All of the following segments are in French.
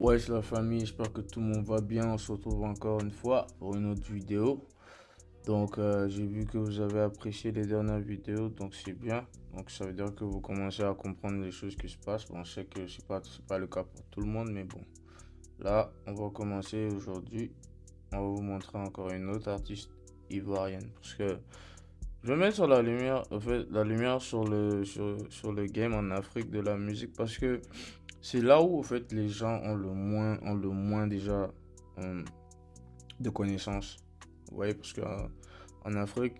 Ouais, c'est la famille, j'espère que tout le monde va bien. On se retrouve encore une fois pour une autre vidéo. Donc, j'ai vu que vous avez apprécié les dernières vidéos, donc c'est bien. Donc, ça veut dire que vous commencez à comprendre les choses qui se passent. Bon, je sais que c'est pas le cas pour tout le monde, mais bon. Là, on va commencer aujourd'hui. On va vous montrer encore une autre artiste ivoirienne. Parce que je vais mettre sur la lumière, en fait, la lumière sur le game en Afrique de la musique. Parce que c'est là où, en fait, les gens ont le moins déjà euh, de connaissances. Vous voyez, parce qu'en Afrique,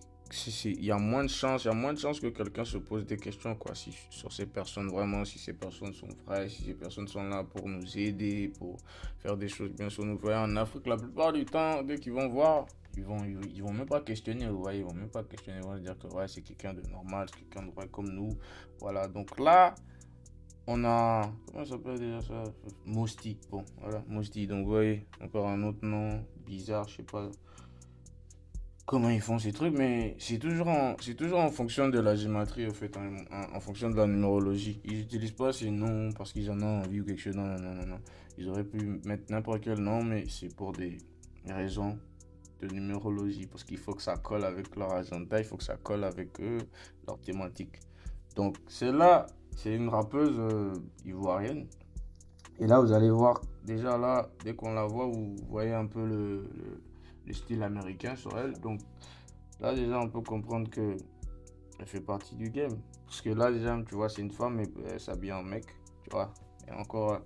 il y a moins de chances, il y a moins de chances que quelqu'un se pose des questions, quoi, sur ces personnes, vraiment, si ces personnes sont vraies, si ces personnes sont là pour nous aider, pour faire des choses bien sur nous. Vous voyez, en Afrique, la plupart du temps, dès qu'ils vont voir, ils vont même pas questionner, vous voyez, ils vont même pas questionner, ils vont se dire que ouais, c'est quelqu'un de normal, c'est quelqu'un de vrai comme nous. Voilà, donc là, on a, comment ça s'appelle déjà ça? Mosti. Bon, voilà, Mosti. Donc, vous voyez, encore un autre nom bizarre, je sais pas comment ils font ces trucs, mais c'est toujours en fonction de la gématrie, en fait, en fonction de la numérologie. Ils n'utilisent pas ces noms parce qu'ils en ont envie ou quelque chose. Non, non, non, non, non. Ils auraient pu mettre n'importe quel nom, mais c'est pour des raisons de numérologie, parce qu'il faut que ça colle avec leur agenda, il faut que ça colle avec eux, leur thématique. Donc, celle-là, c'est une rappeuse ivoirienne. Et là, vous allez voir, déjà là, dès qu'on la voit, vous voyez un peu le style américain sur elle. Donc là, déjà, on peut comprendre que elle fait partie du game. Parce que là, déjà, tu vois, c'est une femme, mais elle s'habille en mec, tu vois. Et encore,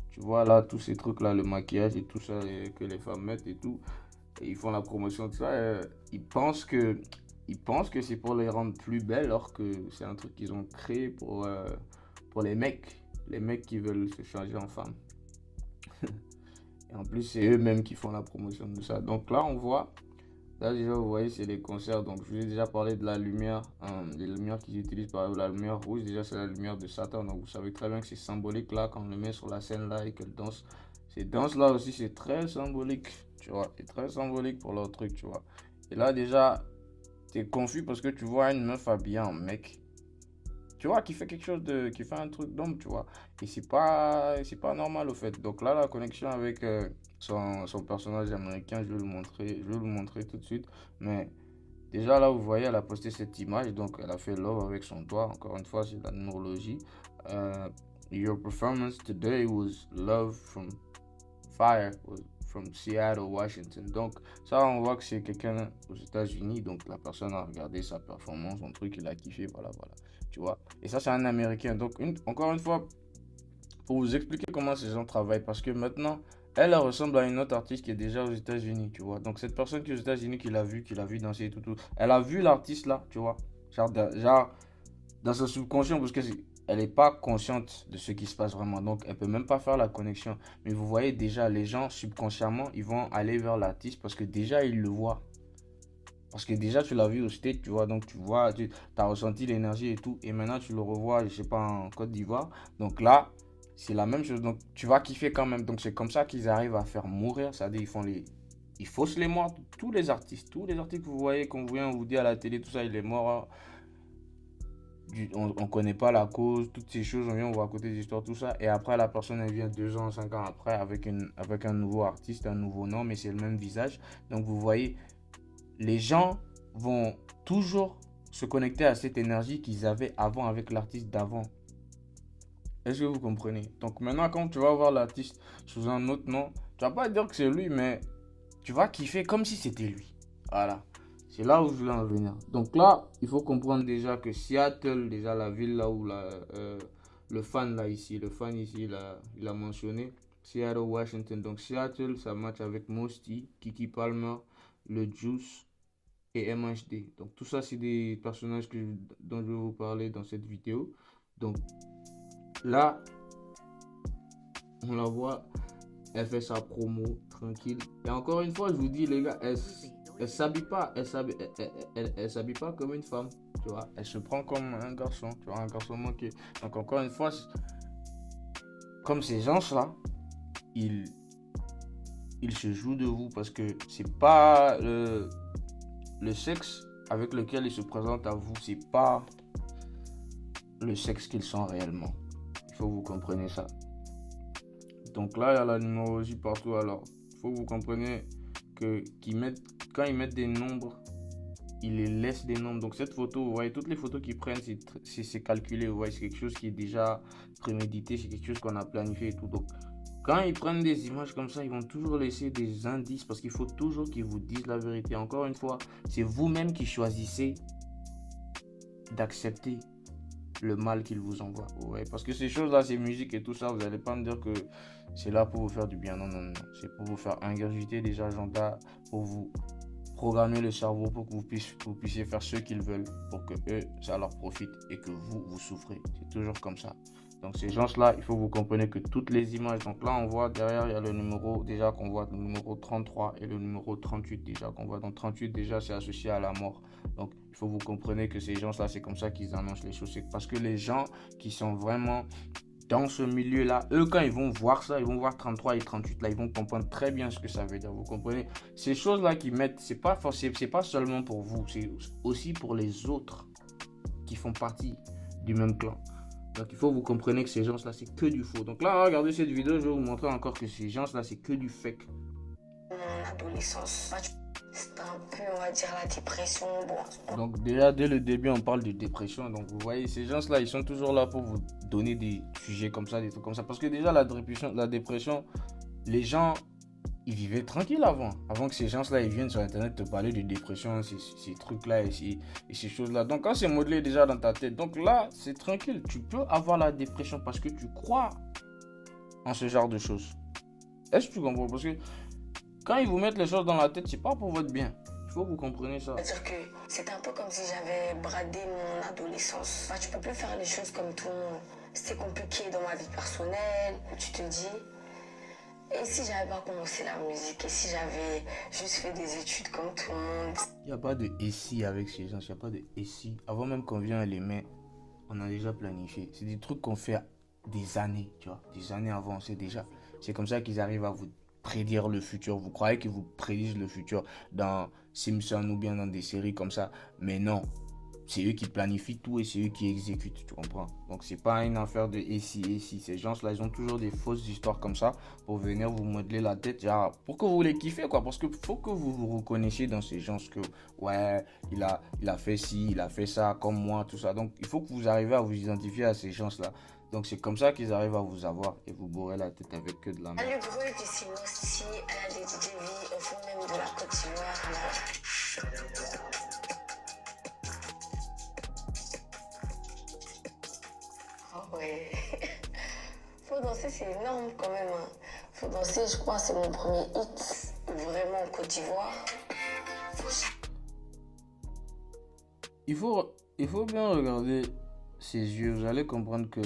tu vois là, tous ces trucs-là, le maquillage et tout ça que les femmes mettent et tout. Et ils font la promotion de ça. Ils pensent que c'est pour les rendre plus belles, alors que c'est un truc qu'ils ont créé pour les mecs. Les mecs qui veulent se changer en femme. Et en plus, c'est eux-mêmes qui font la promotion de ça. Donc là, on voit, là déjà, vous voyez, c'est les concerts. Donc je vous ai déjà parlé de la lumière, des lumières qu'ils utilisent. Par exemple, la lumière rouge, déjà, c'est la lumière de Satan. Donc vous savez très bien que c'est symbolique là, quand on le met sur la scène là et qu'elle danse. Ces danses-là aussi, c'est très symbolique, tu vois. C'est très symbolique pour leur truc, tu vois. Et là, déjà, t'es confus parce que tu vois une meuf habillée en mec, tu vois, qui fait quelque chose qui fait un truc d'homme, tu vois. Et c'est pas normal, au fait. Donc là, la connexion avec son personnage américain, je vais le montrer tout de suite. Mais déjà, là, vous voyez, elle a posté cette image, donc elle a fait love avec son doigt. Encore une fois, c'est la numérologie. Euh, Your performance today was love from fire, was from Seattle, Washington. Donc, ça, on voit que c'est quelqu'un aux États-Unis. Donc, la personne a regardé sa performance, son truc, il a kiffé, voilà, voilà. Tu vois. Et ça, c'est un Américain. Donc, encore une fois, pour vous expliquer comment ces gens travaillent, parce que maintenant, elle ressemble à une autre artiste qui est déjà aux États-Unis, tu vois. Donc, cette personne qui est aux États-Unis, qui l'a vu danser et tout, tout, elle a vu l'artiste là, tu vois. Genre, dans son subconscient, parce que elle n'est pas consciente de ce qui se passe vraiment. Donc, elle peut même pas faire la connexion. Mais vous voyez déjà, les gens subconsciemment, ils vont aller vers l'artiste parce que déjà, ils le voient. Parce que déjà, tu l'as vu au state, tu vois, donc tu vois, tu as ressenti l'énergie et tout, et maintenant tu le revois, je sais pas, en Côte d'Ivoire. Donc là, c'est la même chose, donc tu vas kiffer quand même. Donc c'est comme ça qu'ils arrivent à faire mourir, c'est-à-dire ils faussent les morts, tous les artistes que vous voyez, qu'on vous dit à la télé, tout ça, il est mort, on connaît pas la cause, toutes ces choses, on vient, on va raconter des histoires, tout ça, et après la personne, elle vient 2 ans, 5 ans après, avec un nouveau artiste, un nouveau nom, mais c'est le même visage. Donc vous voyez, les gens vont toujours se connecter à cette énergie qu'ils avaient avant avec l'artiste d'avant. Est-ce que vous comprenez? Donc maintenant, quand tu vas voir l'artiste sous un autre nom, tu vas pas dire que c'est lui, mais tu vas kiffer comme si c'était lui. Voilà. C'est là où je voulais en venir. Donc là, il faut comprendre déjà que Seattle, déjà la ville là où le fan là ici, il a mentionné Seattle, Washington. Donc Seattle, ça match avec Mosty, Kiki Palmer, le Juice et MHD. Donc tout ça, c'est des personnages dont je vais vous parler dans cette vidéo. Donc là, on la voit, elle fait sa promo tranquille. Et encore une fois, je vous dis les gars, elle s'habille pas, elle s'habille pas comme une femme, tu vois. Elle se prend comme un garçon, tu vois, un garçon manqué. Donc encore une fois, comme ces gens-là, ils, ils se jouent de vous parce que c'est pas le sexe avec lequel ils se présentent à vous, c'est pas le sexe qu'ils sont réellement. Il faut que vous compreniez ça. Donc là, il y a la numérologie partout. Alors, il faut que vous compreniez que quand ils mettent des nombres, ils les laissent des nombres. Donc cette photo, vous voyez, toutes les photos qu'ils prennent, c'est calculé. Vous voyez, c'est quelque chose qui est déjà prémédité, c'est quelque chose qu'on a planifié et tout. Donc quand ils prennent des images comme ça, ils vont toujours laisser des indices parce qu'il faut toujours qu'ils vous disent la vérité. Encore une fois, c'est vous-même qui choisissez d'accepter le mal qu'il vous envoie. Ouais, parce que ces choses-là, ces musiques et tout ça, vous n'allez pas me dire que c'est là pour vous faire du bien. Non, non, non. C'est pour vous faire ingurgiter des agendas, pour vous programmer le cerveau pour que vous puissiez faire ce qu'ils veulent, pour que eux, ça leur profite et que vous souffrez. C'est toujours comme ça. Donc ces gens-là, il faut que vous compreniez que toutes les images, donc là on voit derrière, il y a le numéro déjà qu'on voit, le numéro 33 et le numéro 38 déjà qu'on voit. Donc 38 déjà c'est associé à la mort. Donc il faut que vous compreniez que ces gens-là, c'est comme ça qu'ils annoncent les choses. C'est parce que les gens qui sont vraiment dans ce milieu-là, eux quand ils vont voir ça, ils vont voir 33 et 38 là, ils vont comprendre très bien ce que ça veut dire. Vous comprenez? Ces choses-là qu'ils mettent, c'est pas seulement pour vous, c'est aussi pour les autres qui font partie du même clan. Donc il faut que vous compreniez que ces gens-là, c'est que du faux. Donc là, regardez cette vidéo, je vais vous montrer encore que ces gens-là, c'est que du fake. Mon adolescence, c'était un peu, on va dire, la dépression. Bon. Donc déjà, dès le début, on parle de dépression. Donc vous voyez, ces gens-là, ils sont toujours là pour vous donner des sujets comme ça, des trucs comme ça. Parce que déjà, la dépression, les gens, ils vivaient tranquille avant. Avant que ces gens-là, ils viennent sur Internet te parler de dépression, ces trucs-là et ces choses-là. Donc quand c'est modelé déjà dans ta tête, donc là, c'est tranquille. Tu peux avoir la dépression parce que tu crois en ce genre de choses. Est-ce que tu comprends? Parce que quand ils vous mettent les choses dans la tête, c'est pas pour votre bien. Il faut que vous compreniez ça. C'est-à-dire que c'était un peu comme si j'avais bradé mon adolescence. Tu peux plus faire les choses comme tout le monde. C'était compliqué dans ma vie personnelle. Tu te dis, et si j'avais pas commencé la musique? Et si j'avais juste fait des études comme tout le monde? Il n'y a pas de et si avec ces gens. Il n'y a pas de et si. Avant même qu'on vienne les mains, on a déjà planifié. C'est des trucs qu'on fait des années, tu vois. Des années avant, c'est déjà. C'est comme ça qu'ils arrivent à vous prédire le futur. Vous croyez qu'ils vous prédisent le futur dans Simpson ou bien dans des séries comme ça. Mais non. C'est eux qui planifient tout et c'est eux qui exécutent, tu comprends? Donc c'est pas une affaire de et si. Ces gens-là, ils ont toujours des fausses histoires comme ça pour venir vous modeler la tête, genre, pour que vous les kiffez, quoi. Parce que faut que vous vous reconnaissiez dans ces gens, que ouais, il a fait ci, il a fait ça, comme moi, tout ça. Donc il faut que vous arrivez à vous identifier à ces gens-là. Donc c'est comme ça qu'ils arrivent à vous avoir et vous bourrer la tête avec que de la merde. Le bruit du silence ici, à la DJV, au fond même de la Côte d'Ivoire. Oh ouais. Faut danser, c'est énorme quand même. Faut danser, je crois, c'est mon premier hit vraiment en Côte d'Ivoire. Il faut bien regarder ses yeux. Vous allez comprendre que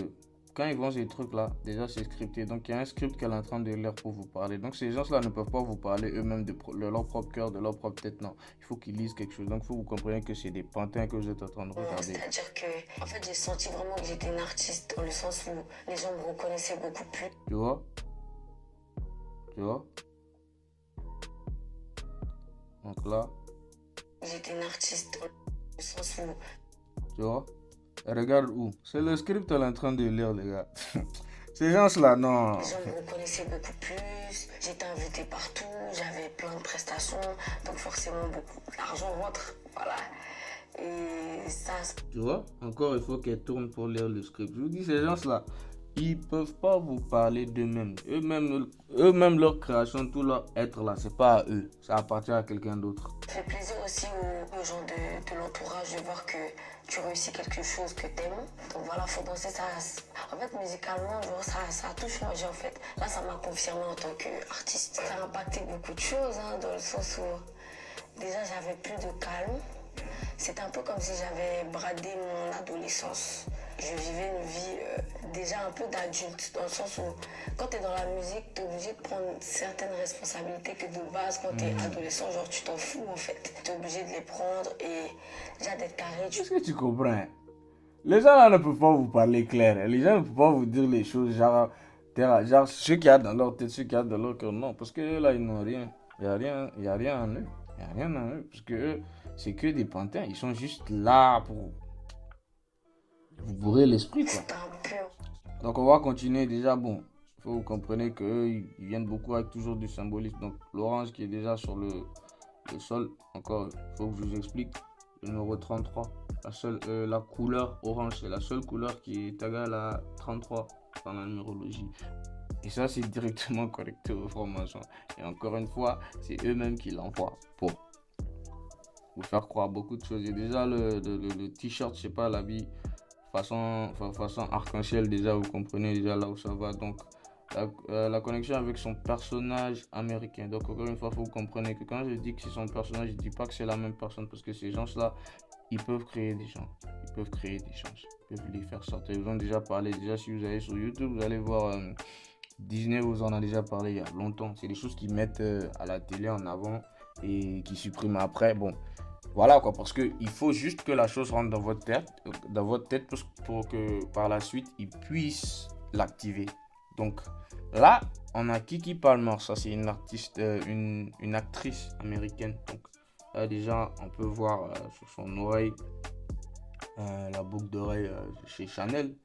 quand ils font ces trucs-là, déjà c'est scripté. Donc il y a un script qu'elle est en train de lire pour vous parler. Donc ces gens-là ne peuvent pas vous parler eux-mêmes de leur propre cœur, de leur propre tête. Non, il faut qu'ils lisent quelque chose. Donc il faut que vous compreniez que c'est des pantins que vous êtes en train de regarder. C'est-à-dire que, en fait, j'ai senti vraiment que j'étais une artiste dans le sens où les gens me reconnaissaient beaucoup plus. Tu vois? Tu vois? Donc là, j'étais une artiste dans le sens où... tu vois? Regarde où? C'est le script qu'elle est en train de lire, les gars. Ces gens-là, non. Les gens me reconnaissaient beaucoup plus. J'étais invitée partout. J'avais plein de prestations. Donc forcément, beaucoup d'argent rentre. Voilà. Et ça... Tu vois? Encore, il faut qu'elle tourne pour lire le script. Je vous dis, ces gens-là, ils peuvent pas vous parler d'eux-mêmes. Eux-mêmes, leur création, tout leur être là, c'est pas à eux. Ça appartient à quelqu'un d'autre. Ça fait plaisir aussi aux gens de l'entourage de voir que tu réussis quelque chose que t'aimes. Donc voilà, faut danser ça. En fait, musicalement, genre, ça a tout changé en fait. Là, ça m'a confirmé en tant qu'artiste. Ça a impacté beaucoup de choses, dans le sens où déjà j'avais plus de calme. C'était un peu comme si j'avais bradé mon adolescence. Je vivais une vie déjà un peu d'adulte, dans le sens où quand tu es dans la musique, tu es obligé de prendre certaines responsabilités que de base, quand tu es adolescent, genre tu t'en fous en fait. Tu es obligé de les prendre et déjà d'être carré. Qu'est-ce que tu comprends? Les gens là ne peuvent pas vous parler clair. Les gens ne peuvent pas vous dire les choses genre ce qu'il y a dans leur tête, ce qu'il y a dans leur cœur. Non, parce que eux là, ils n'ont rien. Il n'y a rien en eux. Il n'y a rien en eux. Parce que eux, c'est que des pantins. Ils sont juste là pour vous bourrer l'esprit, quoi. Donc on va continuer déjà. Bon, faut que vous compreniez qu'eux, ils viennent beaucoup avec toujours du symbolisme. Donc l'orange qui est déjà sur le sol, encore, il faut que je vous explique. Le numéro 33, la couleur orange, c'est la seule couleur qui est égale à 33 dans la numérologie. Et ça, c'est directement connecté aux francs-maçons. Et encore une fois, c'est eux-mêmes qui l'envoient pour vous faire croire beaucoup de choses. Et déjà, le t-shirt, je sais pas, l'habit façon arc-en-ciel, déjà, vous comprenez déjà là où ça va. Donc, la connexion avec son personnage américain. Donc, encore une fois, il faut que vous compreniez que quand je dis que c'est son personnage, je ne dis pas que c'est la même personne parce que ces gens-là, ils peuvent créer des gens. Ils peuvent créer des gens. Ils peuvent les faire sortir. Ils ont déjà parlé. Déjà, si vous allez sur YouTube, vous allez voir Disney, vous en a déjà parlé il y a longtemps. C'est des choses qu'ils mettent à la télé en avant et qui suppriment après. Bon, voilà quoi, parce qu'il faut juste que la chose rentre dans votre tête pour que par la suite, ils puissent l'activer. Donc là, on a Keke Palmer, ça c'est une artiste, une actrice américaine. Donc là déjà, on peut voir sur son oreille, la boucle d'oreille chez Chanel.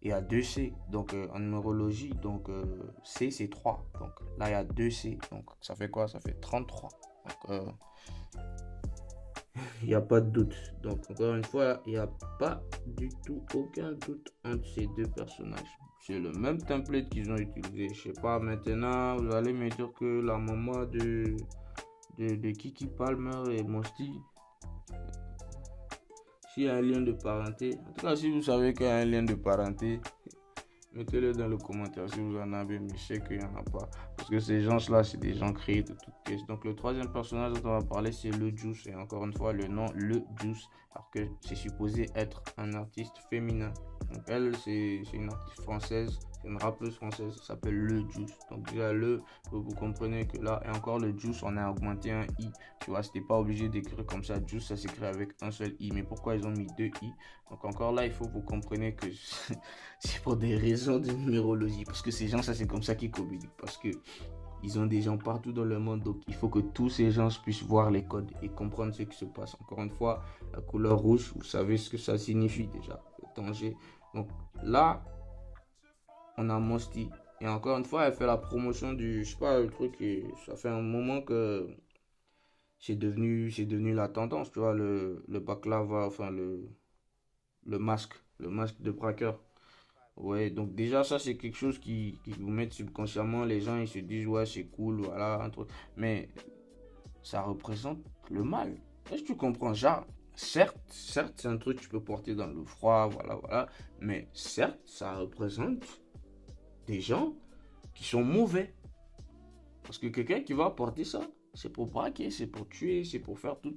Et à 2 C, donc en numérologie, donc C c'est 3. Donc là il y a 2 C, donc ça fait quoi? Ça fait 33. Donc il n'y a pas de doute. Donc encore une fois, il n'y a pas du tout aucun doute entre ces deux personnages. C'est le même template qu'ils ont utilisé. Je sais pas, maintenant vous allez me dire que la maman de Keke Palmer et Mosty, s'il y a un lien de parenté, en tout cas si vous savez qu'il y a un lien de parenté, mettez-le dans le commentaire si vous en avez, mais je sais qu'il n'y en a pas. Parce que ces gens-là, c'est des gens créés de toutes pièces. Donc le troisième personnage dont on va parler, c'est le Juice. Et encore une fois, le nom, le Juice, alors que c'est supposé être un artiste féminin. Donc elle, c'est une artiste française, c'est une rappeuse française, ça s'appelle le Juice. Donc déjà vous comprenez que là, et encore le Juice, on a augmenté un I. Tu vois, c'était pas obligé d'écrire comme ça. Juice, ça s'écrit avec un seul I. Mais pourquoi ils ont mis 2 I? Donc encore là, il faut que vous compreniez que c'est pour des raisons de numérologie. Parce que ces gens, ça c'est comme ça qu'ils communiquent. Parce que ils ont des gens partout dans le monde. Donc il faut que tous ces gens puissent voir les codes et comprendre ce qui se passe. Encore une fois, la couleur rouge, vous savez ce que ça signifie déjà. Le danger. Donc là, on a Mosty. Et encore une fois, elle fait la promotion du, je sais pas, le truc. Et ça fait un moment que c'est devenu la tendance. Tu vois, le baklava, enfin le masque de braqueur. Ouais, donc déjà ça c'est quelque chose qui vous met subconsciemment, les gens ils se disent ouais c'est cool, voilà, un truc. Mais ça représente le mal. Est-ce que tu comprends? Genre, certes c'est un truc que tu peux porter dans le froid, voilà. Mais certes, ça représente des gens qui sont mauvais. Parce que quelqu'un qui va porter ça, c'est pour braquer, c'est pour tuer, c'est pour faire tout.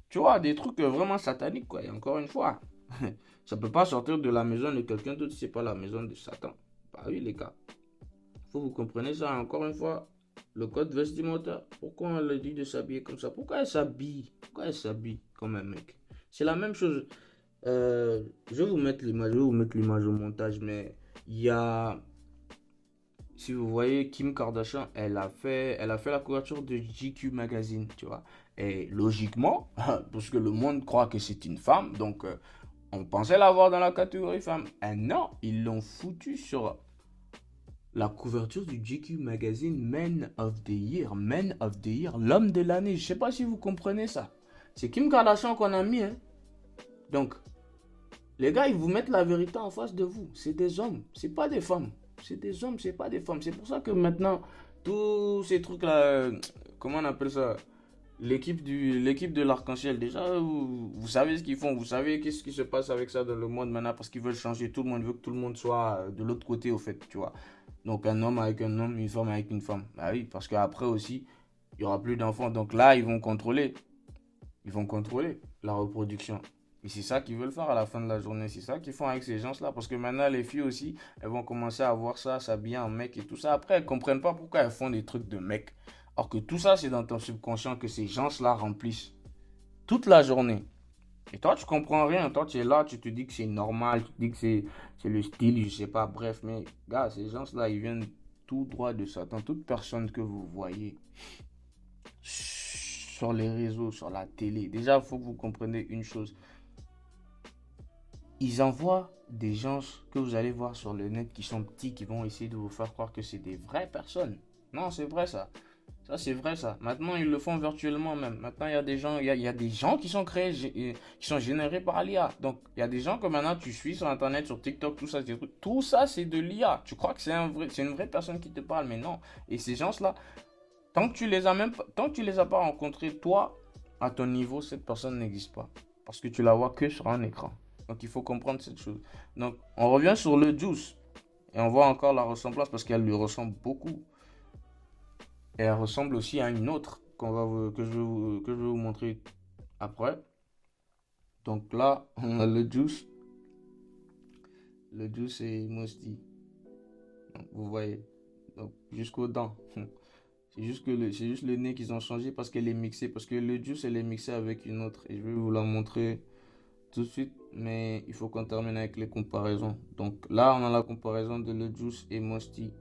Tu vois, des trucs vraiment sataniques quoi. Et encore une fois. Ça peut pas sortir de la maison de quelqu'un d'autre si c'est pas la maison de Satan. Bah oui les gars. Faut que vous compreniez ça encore une fois. Le code vestimentaire. Pourquoi on leur dit de s'habiller comme ça? Pourquoi elle s'habille? Pourquoi elle s'habille comme un mec? C'est la même chose. Je vais vous mettre l'image au montage, mais il y a. Si vous voyez Kim Kardashian, elle a fait la couverture de GQ Magazine, tu vois. Et logiquement, parce que le monde croit que c'est une femme, donc on pensait l'avoir dans la catégorie femme. Et non, ils l'ont foutu sur la couverture du GQ Magazine Men of the Year. Men of the Year, l'homme de l'année. Je sais pas si vous comprenez ça. C'est Kim Kardashian qu'on a mis, hein. Donc, les gars, ils vous mettent la vérité en face de vous. C'est des hommes, c'est pas des femmes. C'est des hommes, c'est pas des femmes. C'est pour ça que maintenant, tous ces trucs-là, comment on appelle ça? L'équipe de l'arc-en-ciel, déjà, vous savez ce qu'ils font, vous savez qu'est-ce qui se passe avec ça dans le monde maintenant parce qu'ils veulent changer. Tout le monde veut que tout le monde soit de l'autre côté, au fait, tu vois. Donc, un homme avec un homme, une femme avec une femme. Bah oui, parce qu'après aussi, il n'y aura plus d'enfants. Donc là, ils vont contrôler la reproduction. Et c'est ça qu'ils veulent faire à la fin de la journée. C'est ça qu'ils font avec ces gens-là. Parce que maintenant, les filles aussi, elles vont commencer à voir ça, s'habiller en mec et tout ça. Après, elles ne comprennent pas pourquoi elles font des trucs de mec. Alors que tout ça, c'est dans ton subconscient que ces gens-là remplissent toute la journée. Et toi, tu comprends rien. Toi, tu es là, tu te dis que c'est normal, tu te dis que c'est le style, je sais pas. Bref, mais gars, ces gens-là, ils viennent tout droit de Satan. Toute personne que vous voyez sur les réseaux, sur la télé. Déjà, il faut que vous compreniez une chose. ils envoient des gens que vous allez voir sur le net qui sont petits, qui vont essayer de vous faire croire que c'est des vraies personnes. Non, c'est vrai ça. Ça, c'est vrai ça. Maintenant, ils le font virtuellement même. Maintenant, il y a des gens, il y a des gens qui sont créés, qui sont générés par l'IA. Donc, il y a des gens que maintenant tu suis sur Internet, sur TikTok, tout ça, tout ça, c'est de l'IA. Tu crois que c'est une vraie personne qui te parle, mais non. Et ces gens-là, tant que tu les as pas rencontrés, toi, à ton niveau, cette personne n'existe pas. Parce que tu la vois que sur un écran. Donc, il faut comprendre cette chose. Donc, on revient sur le Juice. Et on voit encore la ressemblance parce qu'elle lui ressemble beaucoup. Et elle ressemble aussi à une autre que je vais vous montrer après. Donc là, on a le Juice. Le Juice et Musty. Donc, vous voyez. Donc, jusqu'aux dents. C'est juste le nez qu'ils ont changé parce qu'elle est mixée. Parce que le Juice, elle est mixée avec une autre. Et je vais vous la montrer tout de suite. Mais il faut qu'on termine avec les comparaisons. Donc là, on a la comparaison de le Juice et Musty.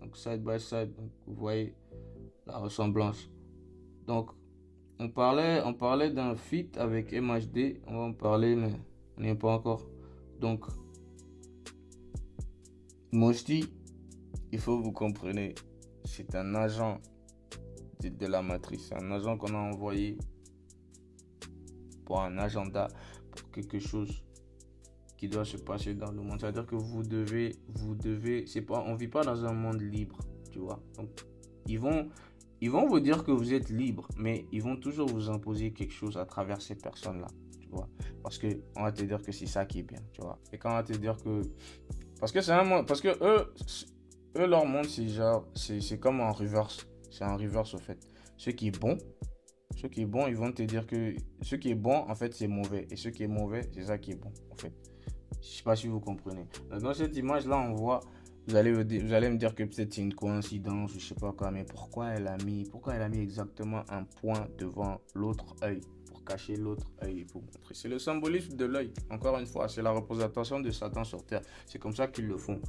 Donc side by side. Donc vous voyez la ressemblance. Donc on parlait d'un feat avec MHD. On va en parler, mais on n'y est pas encore. Donc Musty, il faut que vous compreniez. C'est un agent de la matrice. C'est un agent qu'on a envoyé pour un agenda, pour quelque chose qui doit se passer dans le monde. C'est-à-dire que vous devez, c'est pas, on vit pas dans un monde libre, tu vois. Donc, ils vont vous dire que vous êtes libre, mais ils vont toujours vous imposer quelque chose à travers ces personnes-là, tu vois. Parce que on va te dire que c'est ça qui est bien, tu vois. Et quand on va te dire que, parce que c'est un monde, parce que eux leur monde c'est genre, c'est comme en reverse, c'est en reverse au fait. Ce qui est bon. Ce qui est bon, ils vont te dire que ce qui est bon, en fait, c'est mauvais. Et ce qui est mauvais, c'est ça qui est bon, en fait. Je sais pas si vous comprenez. Dans cette image-là, on voit, vous allez me dire que peut-être c'est une coïncidence, je sais pas quoi, mais pourquoi elle a mis exactement un point devant l'autre œil pour cacher l'autre œil et pour montrer. C'est le symbolisme de l'œil. Encore une fois, c'est la représentation de Satan sur terre. C'est comme ça qu'ils le font.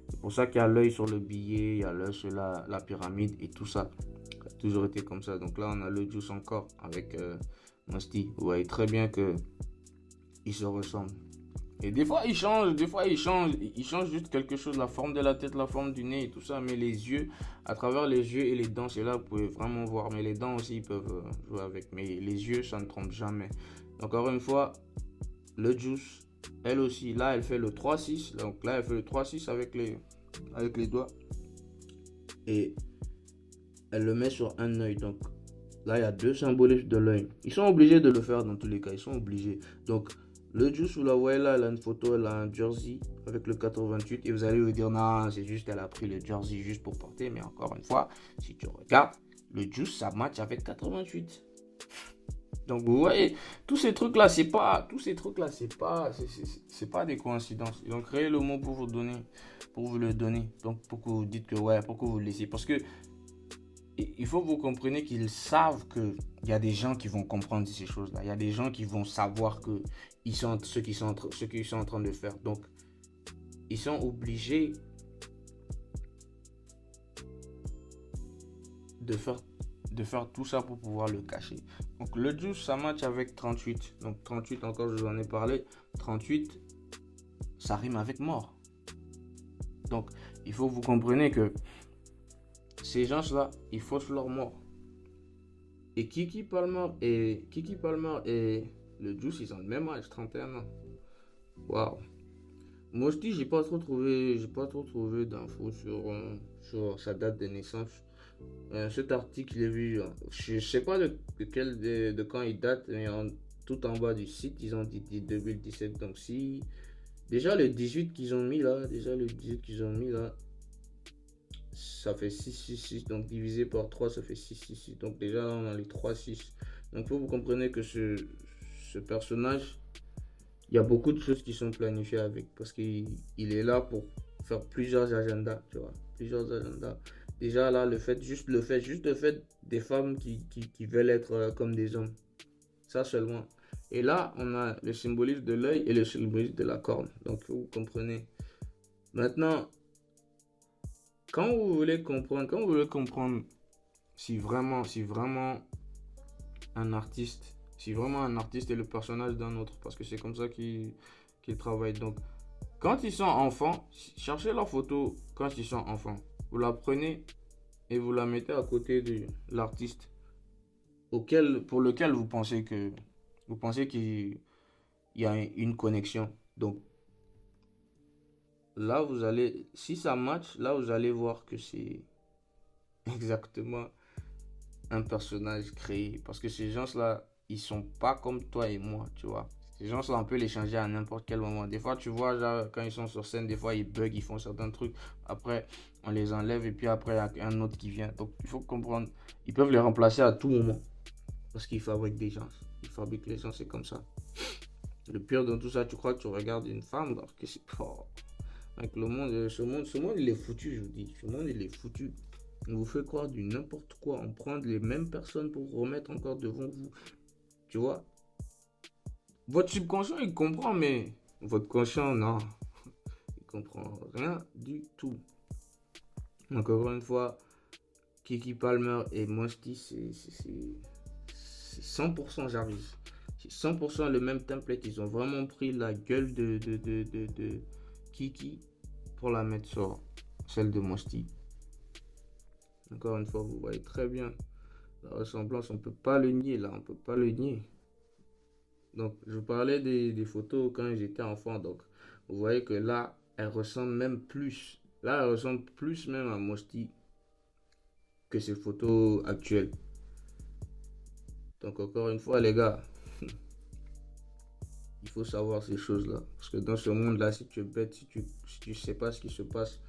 C'est pour ça qu'il y a l'œil sur le billet, il y a l'œil sur la pyramide et tout ça. Ça a toujours été comme ça. Donc là, on a le Juice encore avec Musty. Vous voyez très bien que ils se ressemblent. Et des fois ils changent juste quelque chose, la forme de la tête, la forme du nez et tout ça, mais les yeux, à travers les yeux et les dents, c'est là que vous pouvez vraiment voir, mais les dents aussi ils peuvent jouer avec, mais les yeux ça ne trompe jamais. Encore une fois, le Juice, elle aussi, là elle fait le 3-6, donc là elle fait le 3-6 avec les doigts, et elle le met sur un œil, donc là il y a deux symbolismes de l'œil. Ils sont obligés de le faire dans tous les cas, ils sont obligés, donc le Juice, vous la voyez là, elle a une photo, elle a un jersey avec le 88 et vous allez vous dire non, c'est juste qu'elle a pris le jersey juste pour porter, mais encore une fois, si tu regardes, le Juice, ça match avec 88. Donc vous voyez, tous ces trucs là, c'est pas des coïncidences. Ils ont créé le mot pour vous le donner. Donc pour que vous dites que ouais, pour que vous le laissiez. Parce que il faut que vous compreniez qu'ils savent qu'il y a des gens qui vont comprendre ces choses-là. Il y a des gens qui vont savoir que ce qu'ils sont en train de faire. Donc, ils sont obligés de faire tout ça pour pouvoir le cacher. Donc, le Juice, ça match avec 38. Donc, 38, encore, je vous en ai parlé. 38, ça rime avec mort. Donc, il faut que vous compreniez que ces gens-là, ils faussent leur mort. Et Kiki Palmer et le Juice, ils ont le même âge, 31 ans. Waouh. Moi aussi, j'ai pas trop trouvé d'infos sur sa date de naissance. Cet article, j'ai vu, je sais pas de quand il date, mais tout en bas du site, ils ont dit 2017. Donc si, déjà le 18 qu'ils ont mis là, ça fait 6. Donc divisé par 3, ça fait 6. Donc déjà là, on a les 3-6. Donc faut que vous compreniez que ce personnage, il y a beaucoup de choses qui sont planifiées avec, parce qu'il est là pour faire plusieurs agendas, tu vois, plusieurs agendas. Déjà là, juste le fait des femmes qui veulent être comme des hommes, ça seulement. Et là, on a le symbolisme de l'œil et le symbolisme de la corne. Donc vous comprenez. Maintenant, quand vous voulez comprendre si vraiment un artiste est le personnage d'un autre, parce que c'est comme ça qu'ils travaillent. Donc, quand ils sont enfants, cherchez leur photo quand ils sont enfants. Vous la prenez et vous la mettez à côté de l'artiste pour lequel vous pensez qu'il y a une connexion. Donc, là, si ça match, là, vous allez voir que c'est exactement un personnage créé. Parce que ces gens-là, ils sont pas comme toi et moi, tu vois. Ces gens-là, on peut les changer à n'importe quel moment. Des fois, tu vois, genre, quand ils sont sur scène, des fois, ils bug, ils font certains trucs. Après, on les enlève et puis après, il y a un autre qui vient. Donc, il faut comprendre. Ils peuvent les remplacer à tout moment. Parce qu'ils fabriquent des gens. Ils fabriquent les gens, c'est comme ça. Le pire dans tout ça, tu crois que tu regardes une femme, alors que c'est pas... Avec le monde, ce monde, il est foutu, je vous dis. Ce monde, il est foutu. On vous fait croire du n'importe quoi. On prend les mêmes personnes pour vous remettre encore devant vous. Tu vois? Votre subconscient, il comprend, mais votre conscient, non. Il comprend rien du tout. Encore une fois, Keke Palmer et Mosty, c'est 100% Jarvis. C'est 100% le même template. Ils ont vraiment pris la gueule de Keke pour la mettre sur celle de Mosty. Encore une fois, vous voyez très bien la ressemblance. On ne peut pas le nier là. On ne peut pas le nier. Donc, je vous parlais des photos quand j'étais enfant. Donc, vous voyez que là, elle ressemble même plus. Là, elle ressemble plus même à Mosty que ces photos actuelles. Donc, encore une fois, les gars, il faut savoir ces choses-là. Parce que dans ce monde-là, si tu es bête, si tu sais pas ce qui se passe,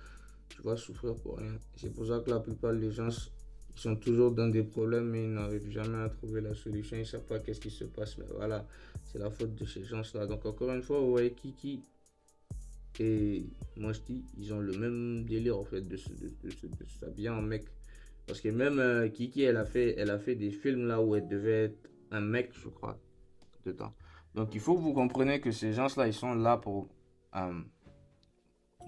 tu vas souffrir pour rien. C'est pour ça que la plupart des gens, ils sont toujours dans des problèmes, mais ils n'arrivent jamais à trouver la solution. Ils ne savent pas qu'est-ce qui se passe. Mais voilà, c'est la faute de ces gens-là. Donc, encore une fois, vous voyez Keke et Mosty, ils ont le même délire en fait de s'habiller en mec. Parce que même Keke, elle a fait des films là où elle devait être un mec, je crois, dedans. Donc il faut que vous compreniez que ces gens-là, ils sont là pour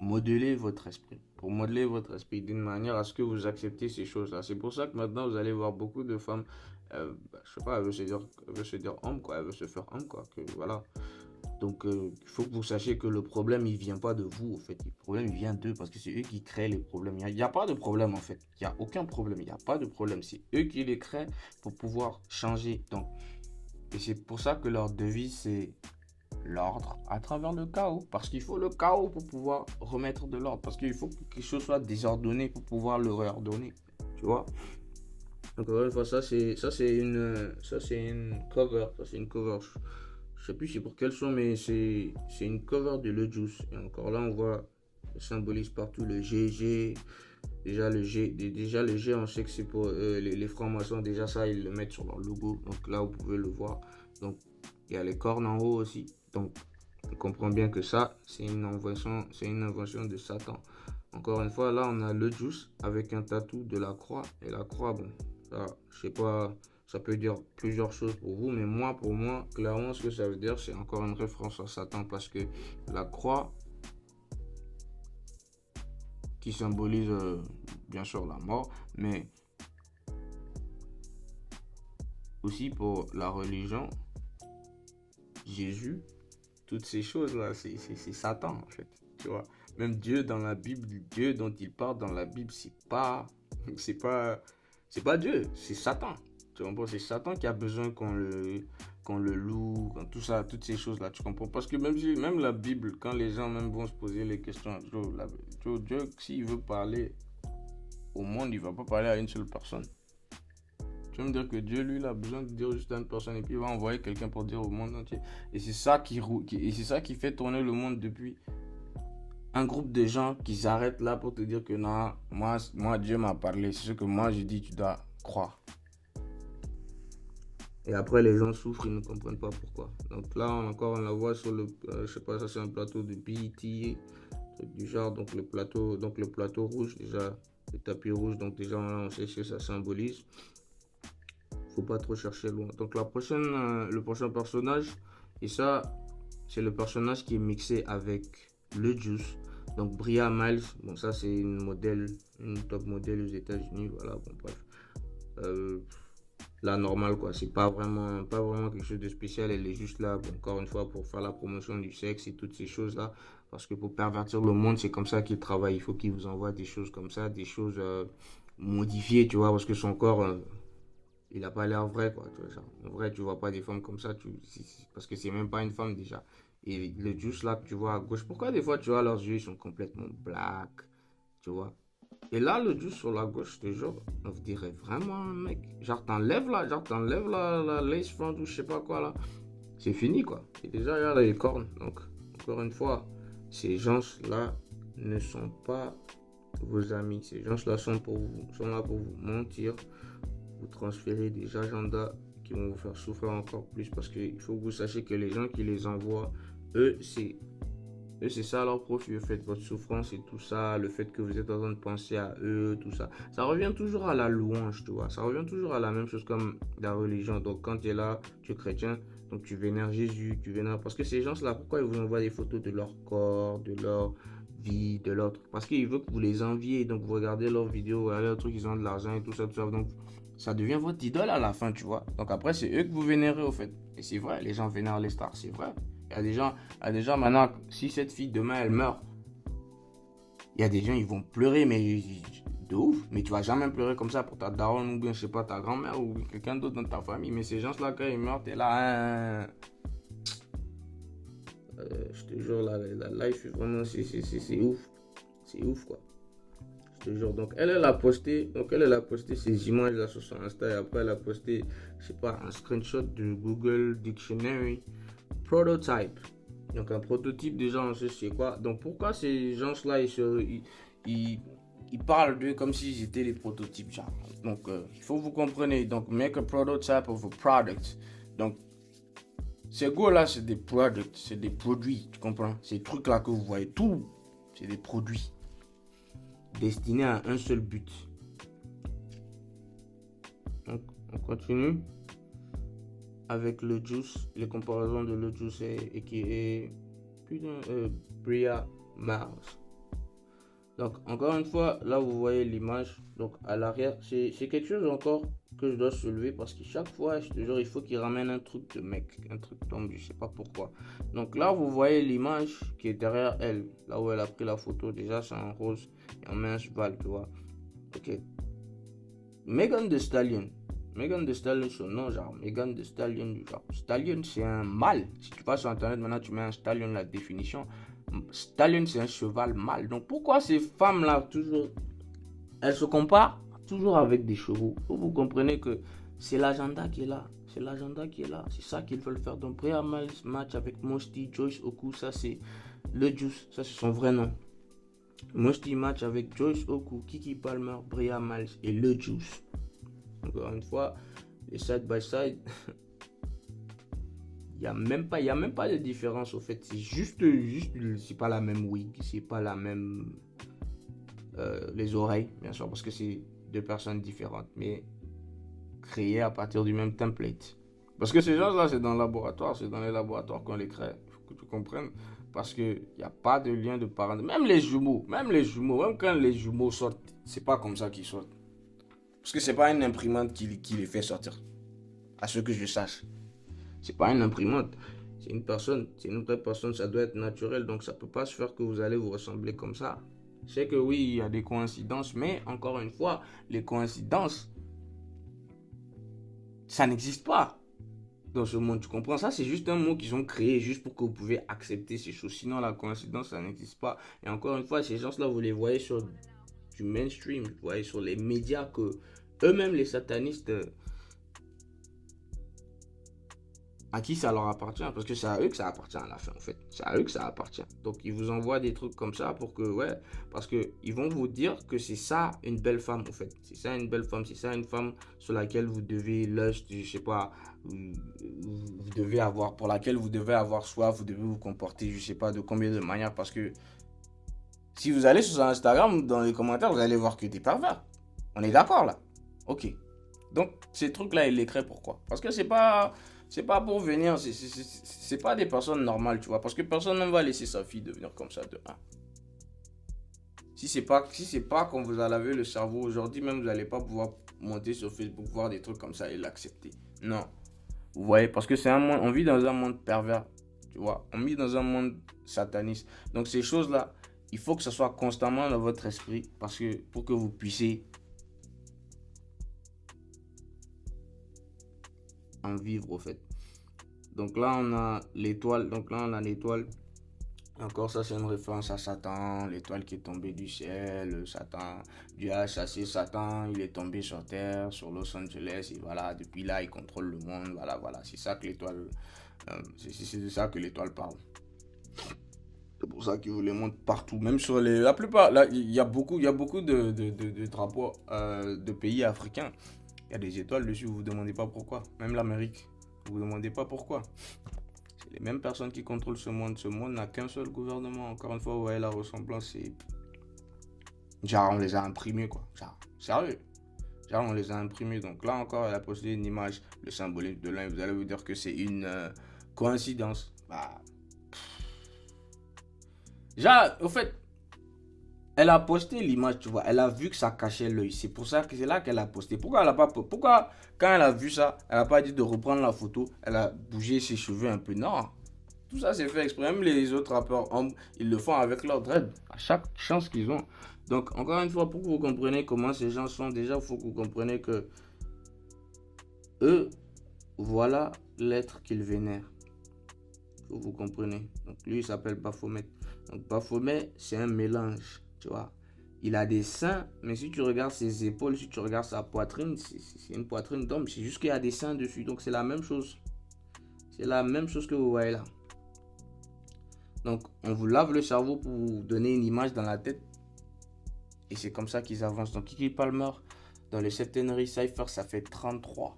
modeler votre esprit. Pour modeler votre esprit d'une manière à ce que vous acceptez ces choses-là. C'est pour ça que maintenant, vous allez voir beaucoup de femmes, je sais pas, elle veut se dire homme, quoi. Elle veut se faire homme, quoi. Que, voilà. Donc, il faut que vous sachiez que le problème, il vient pas de vous, en fait. Le problème, il vient d'eux, parce que c'est eux qui créent les problèmes. Il n'y a pas de problème, en fait. Il n'y a aucun problème. Il n'y a pas de problème. C'est eux qui les créent pour pouvoir changer. Donc, et c'est pour ça que leur devise, c'est l'ordre à travers le chaos. Parce qu'il faut le chaos pour pouvoir remettre de l'ordre. Parce qu'il faut que quelque chose soit désordonné pour pouvoir le réordonner. Tu vois? Donc, encore une fois, ça, c'est une cover. Ça, c'est une cover. Je sais plus c'est pour quel son, mais c'est une cover de Le Juice. Et encore là, on voit le symbolise partout le GG. Déjà le G, on sait que c'est pour les francs-maçons. Déjà ça, ils le mettent sur leur logo. Donc là, vous pouvez le voir. Donc il y a les cornes en haut aussi. Donc on comprend bien que ça, c'est une invention de Satan. Encore une fois, là, on a Le Juice avec un tatou de la croix. Et la croix, bon, ça, je sais pas. Ça peut dire plusieurs choses pour vous, mais pour moi, clairement, ce que ça veut dire, c'est encore une référence à Satan parce que la croix, qui symbolise bien sûr la mort, mais aussi pour la religion, Jésus, toutes ces choses-là, c'est Satan en fait, tu vois. Même Dieu dans la Bible, Dieu dont il parle dans la Bible, c'est pas Dieu, c'est Satan. Tu comprends? C'est Satan qui a besoin qu'on le loue, tout ça, toutes ces choses-là, tu comprends? Parce que même la Bible, quand les gens même vont se poser les questions, Dieu, s'il veut parler au monde, il va pas parler à une seule personne. Tu vas me dire que Dieu, lui, il a besoin de dire juste à une personne et puis il va envoyer quelqu'un pour dire au monde entier. Et c'est ça qui fait tourner le monde depuis un groupe de gens qui s'arrêtent là pour te dire que non, moi Dieu m'a parlé, c'est ce que moi je dis, tu dois croire. Et après, les gens souffrent, ils ne comprennent pas pourquoi. Donc là, on la voit sur le, je sais pas, ça c'est un plateau de BET, truc du genre, donc le plateau rouge, déjà, le tapis rouge, donc déjà, on sait ce que ça symbolise. Faut pas trop chercher loin. Donc le prochain personnage, et ça, c'est le personnage qui est mixé avec Le Juice. Donc Bria Miles, bon ça c'est une top modèle aux États-Unis, voilà, bon bref. la normale, quoi. C'est pas vraiment quelque chose de spécial. Elle est juste là, bon, encore une fois, pour faire la promotion du sexe et toutes ces choses-là. Parce que pour pervertir le monde, c'est comme ça qu'il travaille. Il faut qu'il vous envoie des choses comme ça, des choses modifiées, tu vois, parce que son corps, il n'a pas l'air vrai, quoi. Tu vois, genre. En vrai, tu vois pas des femmes comme ça, parce que c'est même pas une femme déjà. Et le juice là que tu vois à gauche, pourquoi des fois tu vois leurs yeux, ils sont complètement black, tu vois. Et là, le juice sur la gauche, je te jure, on dirait vraiment un mec. Genre t'enlèves la lace front ou je sais pas quoi là. C'est fini quoi. Et déjà, regarde les cornes. Donc, encore une fois, ces gens-là ne sont pas vos amis. Ces gens-là sont là pour vous mentir, vous transférer des agendas qui vont vous faire souffrir encore plus parce qu'il faut que vous sachiez que les gens qui les envoient, eux, c'est ça leur profit, le fait de votre souffrance et tout ça, le fait que vous êtes en train de penser à eux, tout ça. Ça revient toujours à la louange, tu vois. Ça revient toujours à la même chose comme la religion. Donc quand tu es là, tu es chrétien, donc tu vénères Jésus, tu vénères... Parce que ces gens-là, pourquoi ils vous envoient des photos de leur corps, de leur vie, de leur truc? Parce qu'ils veulent que vous les enviez, donc vous regardez leurs vidéos, vous regardez leurs trucs, ils ont de l'argent et tout ça, tout ça. Donc ça devient votre idole à la fin, tu vois. Donc après, c'est eux que vous vénérez au fait. Et c'est vrai, les gens vénèrent les stars, c'est vrai. Il y a des gens maintenant, si cette fille demain elle meurt, il y a des gens ils vont pleurer, mais de ouf. Mais tu vas jamais pleurer comme ça pour ta daronne ou bien je sais pas ta grand-mère ou quelqu'un d'autre dans ta famille. Mais ces gens-là quand ils meurent, t'es là. Je te jure, la life vraiment c'est ouf. C'est ouf quoi. Je te jure. Donc elle a posté ces images là sur son Insta et après elle a posté, je sais pas, un screenshot de Google Dictionary prototype. Donc un prototype déjà on sait c'est quoi. Donc pourquoi ces gens-là ils, ils parlent d'eux comme s'ils étaient les prototypes genre. Donc il faut que vous compreniez. Donc make a prototype of a product. Donc ces gars là c'est des products, c'est des produits, tu comprends? Ces trucs là que vous voyez tout, c'est des produits destinés à un seul but. Donc on continue avec le juice, les comparaisons de le juice et qui est Bria Mars. Donc encore une fois, là vous voyez l'image. Donc à l'arrière, c'est quelque chose encore que je dois soulever parce que chaque fois, je te jure, il faut qu'il ramène un truc de mec, un truc d'homme, je sais pas pourquoi. Donc là vous voyez l'image qui est derrière elle, là où elle a pris la photo. Déjà c'est en rose et en main cheval, tu vois. Ok. Megan Thee Stallion. Megan Thee Stallion, son nom, genre Megan Thee Stallion, genre Stallion c'est un mâle. Si tu vas sur internet maintenant, tu mets un stallion, la définition. Stallion c'est un cheval mâle. Donc pourquoi ces femmes-là, toujours, elles se comparent toujours avec des chevaux? Vous comprenez que c'est l'agenda qui est là. C'est l'agenda qui est là. C'est ça qu'ils veulent faire. Donc Bria Miles match avec Mosty, Joyce Oku, ça c'est le Juice, ça c'est son vrai nom. Mosty match avec Joyce Oku, Kiki Palmer, Bria Miles et le Juice. Encore une fois, les side by side, il n'y a même pas de différence au fait. C'est juste, c'est pas la même wig, c'est pas la même les oreilles, bien sûr, parce que c'est deux personnes différentes, mais créées à partir du même template. Parce que ces gens-là, c'est dans le laboratoire, c'est dans les laboratoires qu'on les crée. Il faut que tu comprennes. Parce qu'il n'y a pas de lien de parenté. Même quand les jumeaux sortent, c'est pas comme ça qu'ils sortent. Parce que c'est pas une imprimante qui les fait sortir. À ce que je sache. C'est pas une imprimante. C'est une personne. C'est une vraie personne. Ça doit être naturel. Donc ça peut pas se faire que vous allez vous ressembler comme ça. Je sais que oui, il y a des coïncidences. Mais encore une fois, les coïncidences, ça n'existe pas dans ce monde. Tu comprends? Ça, c'est juste un mot qu'ils ont créé juste pour que vous pouvez accepter ces choses. Sinon, la coïncidence, ça n'existe pas. Et encore une fois, ces gens-là, vous les voyez sur du mainstream. Vous voyez sur les médias que eux-mêmes, les satanistes, à qui ça leur appartient? Parce que c'est à eux que ça appartient à la fin, en fait. C'est à eux que ça appartient. Donc, ils vous envoient des trucs comme ça pour que, ouais, parce qu'ils vont vous dire que c'est ça une belle femme, en fait. C'est ça une belle femme. C'est ça une femme sur laquelle vous devez lust, je sais pas, vous devez avoir, pour laquelle vous devez avoir soif, vous devez vous comporter, je sais pas de combien de manières. Parce que si vous allez sur Instagram, dans les commentaires, vous allez voir que des pervers. On est d'accord, là? Ok. Donc, ces trucs-là, ils les créent pourquoi? Parce que c'est pas pour venir, c'est pas des personnes normales, tu vois. Parce que personne ne va laisser sa fille devenir comme ça de 1. Si c'est pas qu'on vous a lavé le cerveau aujourd'hui, même vous n'allez pas pouvoir monter sur Facebook, voir des trucs comme ça et l'accepter. Non. Vous voyez, parce que c'est un monde, on vit dans un monde pervers, tu vois. On vit dans un monde sataniste. Donc ces choses-là, il faut que ça soit constamment dans votre esprit parce que pour que vous puissiez en vivre au fait. Donc là on a l'étoile. Encore ça c'est une référence à Satan, l'étoile qui est tombée du ciel. Satan, Dieu a chassé Satan, il est tombé sur terre, sur Los Angeles, et voilà, depuis là il contrôle le monde. Voilà, c'est ça que l'étoile, c'est de ça que l'étoile parle. C'est pour ça qu'ils vous les montrent partout, même sur la plupart. Là, il y a beaucoup de drapeaux de pays africains. Il y a des étoiles dessus, vous vous demandez pas pourquoi. Même l'Amérique, vous vous demandez pas pourquoi. C'est les mêmes personnes qui contrôlent ce monde. Ce monde n'a qu'un seul gouvernement. Encore une fois, vous voyez la ressemblance, c'est... Genre, on les a imprimés, quoi. Genre, sérieux. Genre, on les a imprimés. Donc là encore, elle a posté une image, le symbolique de l'un. Vous allez vous dire que c'est une coïncidence. Bah... Genre, au fait, elle a posté l'image, tu vois. Elle a vu que ça cachait l'œil. C'est pour ça que c'est là qu'elle a posté. Pourquoi elle a pas... Pourquoi, quand elle a vu ça, elle n'a pas dit de reprendre la photo, elle a bougé ses cheveux un peu? Non. Tout ça, c'est fait exprès. Même les autres rappeurs hommes, ils le font avec leur dread. À chaque chance qu'ils ont. Donc, encore une fois, pour que vous compreniez comment ces gens sont, déjà, il faut que vous compreniez que eux, voilà l'être qu'ils vénèrent. Faut que vous compreniez. Donc, lui, il s'appelle Baphomet. Donc, Baphomet, c'est un mélange, tu vois. Il a des seins, mais si tu regardes ses épaules, si tu regardes sa poitrine, c'est une poitrine d'homme. C'est juste qu'il y a des seins dessus. Donc, c'est la même chose. C'est la même chose que vous voyez là. Donc, on vous lave le cerveau pour vous donner une image dans la tête. Et c'est comme ça qu'ils avancent. Donc, Keke Palmer, dans le Septenary Cypher, ça fait 33.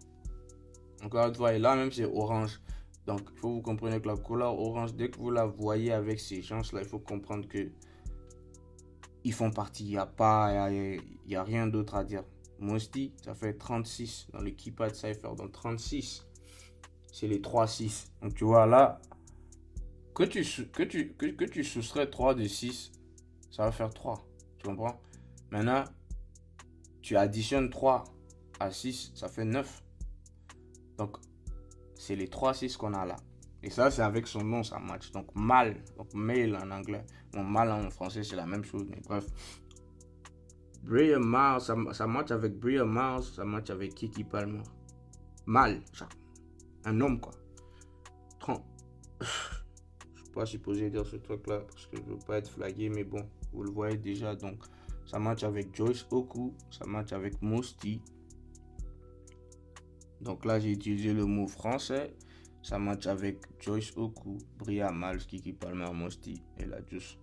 Encore une fois, et là même, c'est orange. Donc, il faut que vous compreniez que la couleur orange, dès que vous la voyez avec ces gens-là, il faut comprendre que ils font partie. Il n'y a rien d'autre à dire. Mosty, ça fait 36 dans le Keypad Cypher. Donc, 36, c'est les 3-6. Donc, tu vois, là, que tu soustrais 3 de 6, ça va faire 3. Tu comprends? Maintenant, tu additionnes 3 à 6, ça fait 9. Donc, c'est les 3-6 qu'on a là. Et ça, c'est avec son nom, ça match. Donc, mâle. Donc, male en anglais. Bon, mâle en français, c'est la même chose. Mais bref. Bria Miles, ça match avec Bria Miles. Ça match avec Keke Palmer. Mâle, genre. Un homme, quoi. 30. Je suis pas supposé dire ce truc-là parce que je veux pas être flagué. Mais bon, vous le voyez déjà. Donc, ça match avec Joyce Oku. Ça match avec Mosty. Donc là, j'ai utilisé le mot français. Ça match avec Joyce Oku, Bria Miles, Keke Palmer, Mosty et la Juice.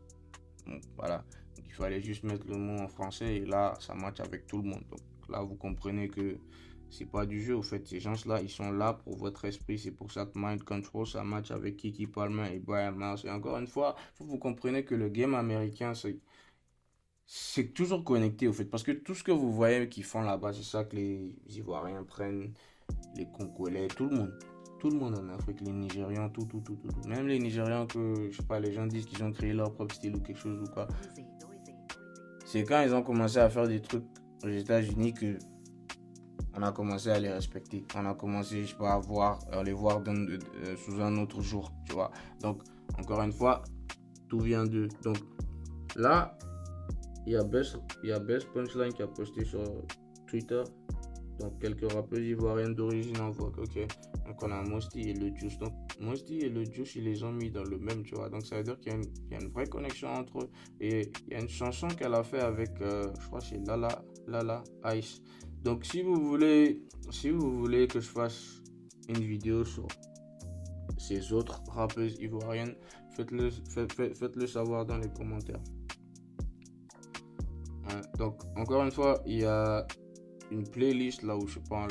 Donc voilà. Donc, il fallait juste mettre le mot en français et là, ça match avec tout le monde. Donc là, vous comprenez que c'est pas du jeu. Au fait, ces gens-là, ils sont là pour votre esprit. C'est pour ça que Mind Control, ça match avec Keke Palmer et Bria Miles. Et encore une fois, il faut que vous compreniez que le game américain, c'est toujours connecté au fait. Parce que tout ce que vous voyez qu'ils font là-bas, c'est ça que les Ivoiriens prennent. Les Congolais, tout le monde en Afrique, les Nigérians, tout. Même les Nigérians que, je sais pas, les gens disent qu'ils ont créé leur propre style ou quelque chose ou quoi. C'est quand ils ont commencé à faire des trucs aux États-Unis que on a commencé à les respecter. On a commencé, je sais pas, à les voir sous un autre jour, tu vois. Donc, encore une fois, tout vient d'eux. Donc, là, il y a Best Punchline qui a posté sur Twitter. Donc, quelques rappeurs ivoiriens d'origine en vogue, ok. Donc, on a Mosty et le Juice. Donc, Mosty et le Juice, ils les ont mis dans le même, tu vois. Donc, ça veut dire qu'il y a une vraie connexion entre eux. Et il y a une chanson qu'elle a fait avec, je crois que c'est Lala Ice. Donc, si vous voulez que je fasse une vidéo sur ces autres rappeuses ivoiriennes, faites-le savoir dans les commentaires. Ouais, donc, encore une fois, il y a une playlist là où je sais pas,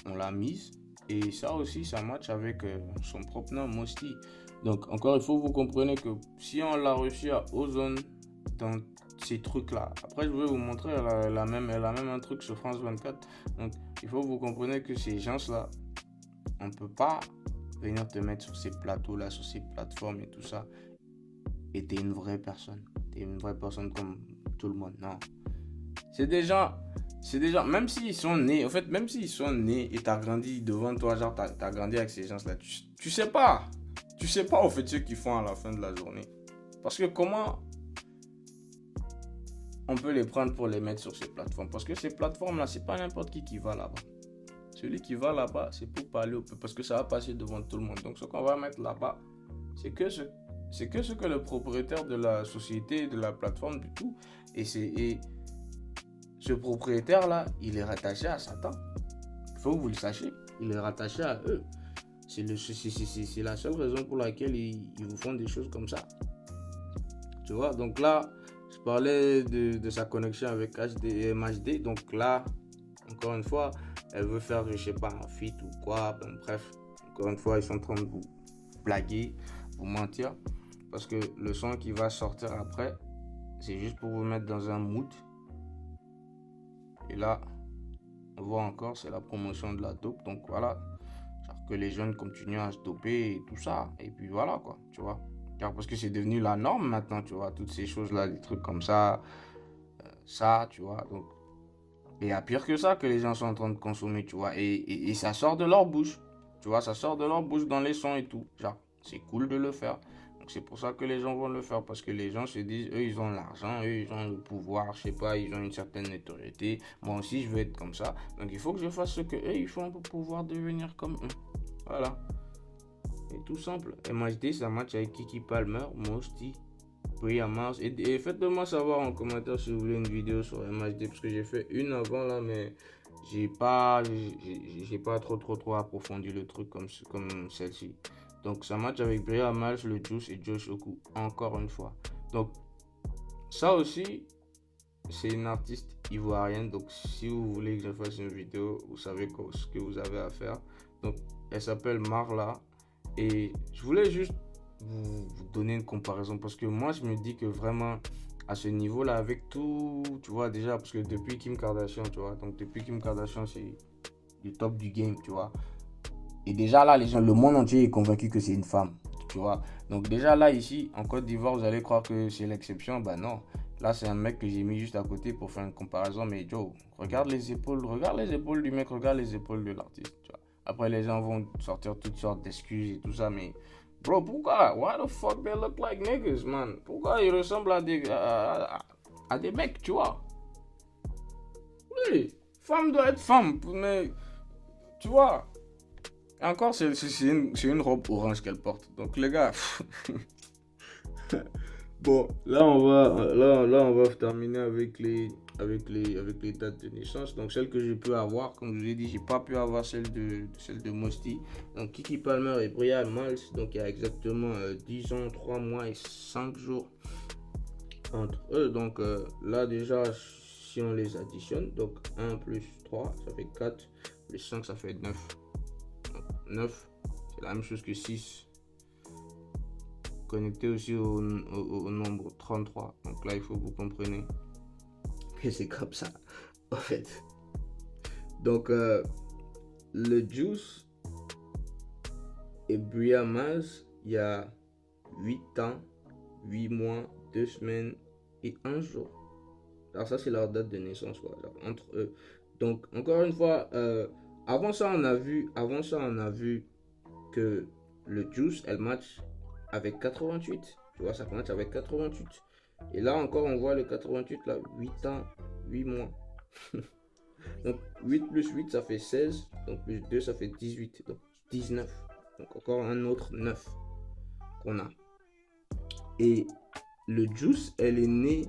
on l'a mise et ça aussi ça match avec son propre nom Mosty. Donc encore il faut que vous compreniez que si on l'a reçu à Ozone dans ces trucs là, après je vais vous montrer, elle a même un truc sur France 24. Donc il faut que vous compreniez que ces gens là, on peut pas venir te mettre sur ces plateaux là, sur ces plateformes et tout ça et t'es une vraie personne comme tout le monde. Non, c'est des gens, c'est des gens, même s'ils sont nés, en fait, même s'ils sont nés et t'as grandi devant toi, genre t'as grandi avec ces gens-là, tu sais pas. Tu sais pas, en fait, ce qu'ils font à la fin de la journée. Parce que comment on peut les prendre pour les mettre sur ces plateformes? Parce que ces plateformes-là, c'est pas n'importe qui va là-bas. Celui qui va là-bas, c'est pour parler au peuple, parce que ça va passer devant tout le monde. Donc, ce qu'on va mettre là-bas, c'est que ce que le propriétaire de la société, de la plateforme, du tout, et ce propriétaire-là, il est rattaché à Satan. Il faut que vous le sachiez. Il est rattaché à eux. C'est la seule raison pour laquelle ils vous font des choses comme ça. Tu vois, donc là, je parlais de sa connexion avec MHD. Donc là, encore une fois, elle veut faire, je sais pas, un feat ou quoi. Bon, bref, encore une fois, ils sont en train de vous blaguer, vous mentir. Parce que le son qui va sortir après, c'est juste pour vous mettre dans un mood. Et là, on voit encore, c'est la promotion de la dope. Donc voilà, genre que les jeunes continuent à se doper et tout ça. Et puis voilà quoi, tu vois. Car parce que c'est devenu la norme maintenant, tu vois. Toutes ces choses-là, des trucs comme ça, tu vois. Donc, et il y a pire que ça que les gens sont en train de consommer, tu vois. Et ça sort de leur bouche. Tu vois, ça sort de leur bouche dans les sons et tout. Genre, c'est cool de le faire. Donc c'est pour ça que les gens vont le faire. Parce que les gens se disent, eux, ils ont l'argent, eux, ils ont le pouvoir, je sais pas, ils ont une certaine notoriété. Moi aussi, je veux être comme ça. Donc il faut que je fasse ce que eux, ils font pour pouvoir devenir comme eux. Voilà. Et tout simple. MHD, ça match avec Kiki Palmer, Mosty, Bria Mars. Et faites-moi savoir en commentaire si vous voulez une vidéo sur MHD. Parce que j'ai fait une avant là, mais j'ai pas trop approfondi le truc comme celle-ci. Donc ça match avec Bria Mars, le Juice et Josh Oku. Encore une fois. Donc ça aussi, c'est une artiste ivoirienne. Donc si vous voulez que je fasse une vidéo, vous savez ce que vous avez à faire. Donc elle s'appelle Marla. Et je voulais juste vous donner une comparaison parce que moi je me dis que vraiment à ce niveau là avec tout, tu vois, déjà parce que depuis Kim Kardashian, tu vois, donc depuis Kim Kardashian c'est du top du game, tu vois, et déjà là les gens, le monde entier est convaincu que c'est une femme, tu vois. Donc déjà là ici en Côte d'Ivoire vous allez croire que c'est l'exception. Bah non, là c'est un mec que j'ai mis juste à côté pour faire une comparaison. Mais Joe, regarde les épaules du mec, regarde les épaules de l'artiste, tu vois. Après, les gens vont sortir toutes sortes d'excuses et tout ça, mais bro, pourquoi? Why the fuck they look like niggas, man? Pourquoi ils ressemblent à des mecs, tu vois? Oui, femme doit être femme, mais tu vois. Et encore, c'est une robe orange qu'elle porte. Donc, les gars, bon, là on va terminer avec les dates de naissance. Donc celle que je peux avoir, comme je vous ai dit, j'ai pas pu avoir celle de Mosty. Donc Kiki Palmer et Brian Miles, donc il y a exactement 10 ans, 3 mois et 5 jours entre eux. Donc là déjà, si on les additionne, donc 1 plus 3, ça fait 4, plus 5, ça fait 9. Donc 9, c'est la même chose que 6. Connecté aussi au nombre 33. Donc là, il faut que vous compreniez que c'est comme ça, en fait. Donc, le Juice et Bria Maz, il y a 8 ans, 8 mois, 2 semaines et 1 jour. Alors ça, c'est leur date de naissance, quoi, entre eux. Donc, encore une fois, avant ça, on a vu que le Juice, elle match avec 88. Tu vois, ça match avec 88. Et là encore, on voit le 88, là, 8 ans, 8 mois. Donc, 8 plus 8, ça fait 16. Donc, plus 2, ça fait 18. Donc, 19. Donc, encore un autre 9 qu'on a. Et le Juice, elle est née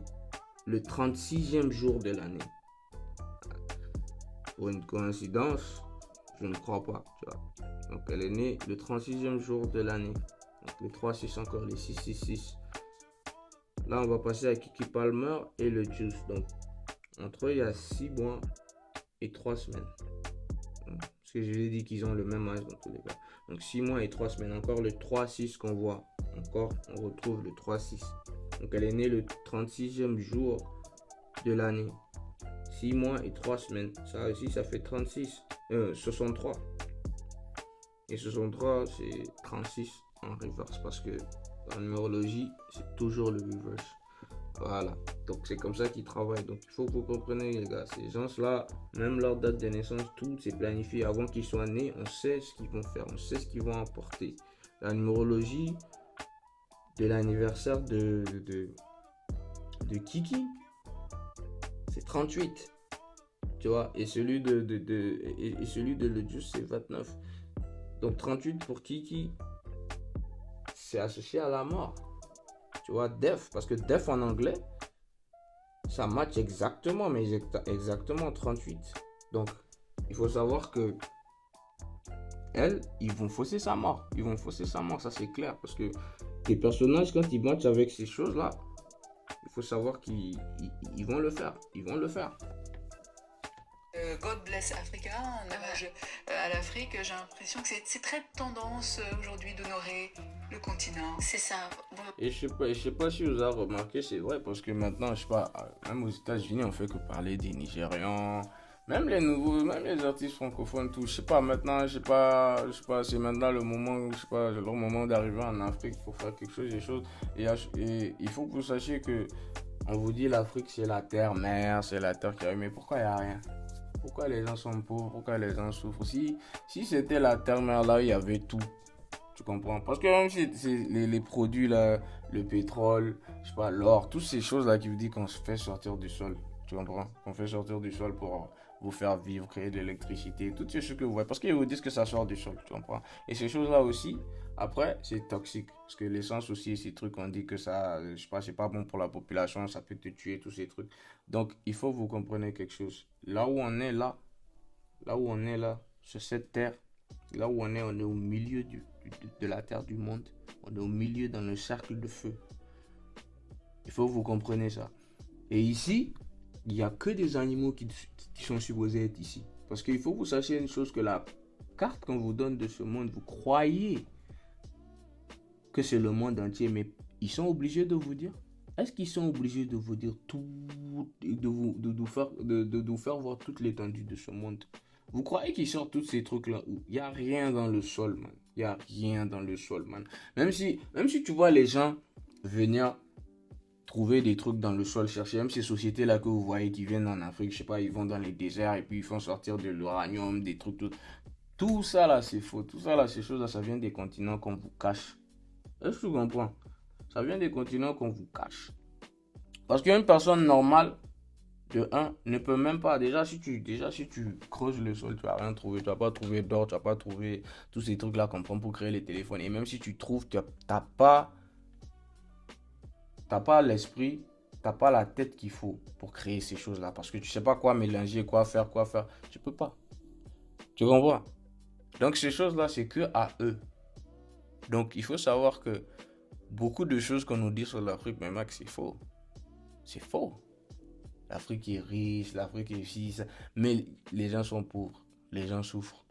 le 36e jour de l'année. Pour une coïncidence, je ne crois pas, tu vois. Donc, elle est née le 36e jour de l'année. Donc, les 3-6 encore, les 6-6-6. Là, on va passer à Kiki Palmer et le Juice. Donc, entre eux, il y a 6 mois et 3 semaines. Parce que je l'ai dit qu'ils ont le même âge dans tous les cas. Donc, 6 mois et 3 semaines. Encore le 3-6 qu'on voit. Encore, on retrouve le 3-6. Donc, elle est née le 36e jour de l'année. 6 mois et 3 semaines. Ça aussi, ça fait 63. Et 63, c'est 36 en reverse. Parce que en numérologie, c'est toujours le reverse. Voilà. Donc c'est comme ça qu'ils travaillent. Donc il faut que vous compreniez les gars. Ces gens-là, même leur date de naissance, tout c'est planifié. Avant qu'ils soient nés, on sait ce qu'ils vont faire. On sait ce qu'ils vont apporter. La numérologie de l'anniversaire de Kiki, c'est 38. Tu vois, et celui et celui de Lejus, c'est 29. Donc 38 pour Kiki, c'est associé à la mort. Tu vois, Death, parce que Death en anglais, ça match exactement, mais exactement 38. Donc, il faut savoir que ils vont fausser sa mort. Ils vont fausser sa mort, ça c'est clair. Parce que les personnages, quand ils matchent avec ces choses-là, il faut savoir qu'ils vont le faire. Ils vont le faire. God Bless Africa, un hommage à l'Afrique. J'ai l'impression que c'est très tendance aujourd'hui d'honorer le continent. C'est ça. Bon. Et je sais pas si vous avez remarqué, c'est vrai, parce que maintenant, je sais pas, même aux États-Unis, on fait que parler des Nigérians, même les nouveaux, même les artistes francophones, tout. Je sais pas, maintenant, je sais pas, c'est maintenant le moment, je sais pas, le moment d'arriver en Afrique pour faire quelque chose, des choses. Et il faut que vous sachiez que on vous dit l'Afrique, c'est la terre-mère, c'est la terre qui arrive, mais pourquoi il n'y a rien? Pourquoi les gens sont pauvres? Pourquoi les gens souffrent? Si c'était la terre-mère là, il y avait tout. Tu comprends? Parce que même si c'est les produits là, le pétrole, je sais pas, l'or, toutes ces choses là qui vous disent qu'on se fait sortir du sol. Tu comprends? Qu'on fait sortir du sol pour vous faire vivre, créer de l'électricité, toutes ces choses que vous voyez. Parce qu'ils vous disent que ça sort du sol, tu comprends? Et ces choses là aussi, après, c'est toxique. Parce que l'essence aussi, ces trucs, on dit que ça, je sais pas, c'est pas bon pour la population, ça peut te tuer, tous ces trucs. Donc, il faut que vous compreniez quelque chose. Là où on est là où on est là, sur cette terre, là où on est au milieu de la terre du monde. On est au milieu dans le cercle de feu. Il faut que vous compreniez ça. Et ici, il n'y a que des animaux qui sont supposés être ici. Parce qu'il faut que vous sachiez une chose, que la carte qu'on vous donne de ce monde, vous croyez que c'est le monde entier, mais ils sont obligés de vous dire. Est-ce qu'ils sont obligés de vous dire tout, de nous faire voir toute l'étendue de ce monde? Vous croyez qu'ils sortent tous ces trucs-là où il n'y a rien dans le sol, man. Il n'y a rien dans le sol, man. Même si tu vois les gens venir trouver des trucs dans le sol, chercher, même ces sociétés-là que vous voyez qui viennent en Afrique, je sais pas, ils vont dans les déserts et puis ils font sortir de l'uranium, des trucs, tout ça là, c'est faux. Tout ça là, ces choses-là, ça vient des continents qu'on vous cache. Est-ce que tu comprends? Ça vient des continents qu'on vous cache. Parce qu'une personne normale, de 1, ne peut même pas. Déjà, si tu creuses le sol, tu vas rien trouver. Tu vas pas trouver d'or, tu vas pas trouver tous ces trucs-là qu'on prend pour créer les téléphones. Et même si tu trouves, tu n'as pas l'esprit, tu n'as pas la tête qu'il faut pour créer ces choses-là. Parce que tu sais pas quoi mélanger, quoi faire. Tu peux pas. Tu comprends? Donc, ces choses-là, c'est que à eux. Donc, il faut savoir que beaucoup de choses qu'on nous dit sur l'Afrique, mais mec, c'est faux. C'est faux. L'Afrique est riche, l'Afrique est ci, ça. Mais les gens sont pauvres. Les gens souffrent.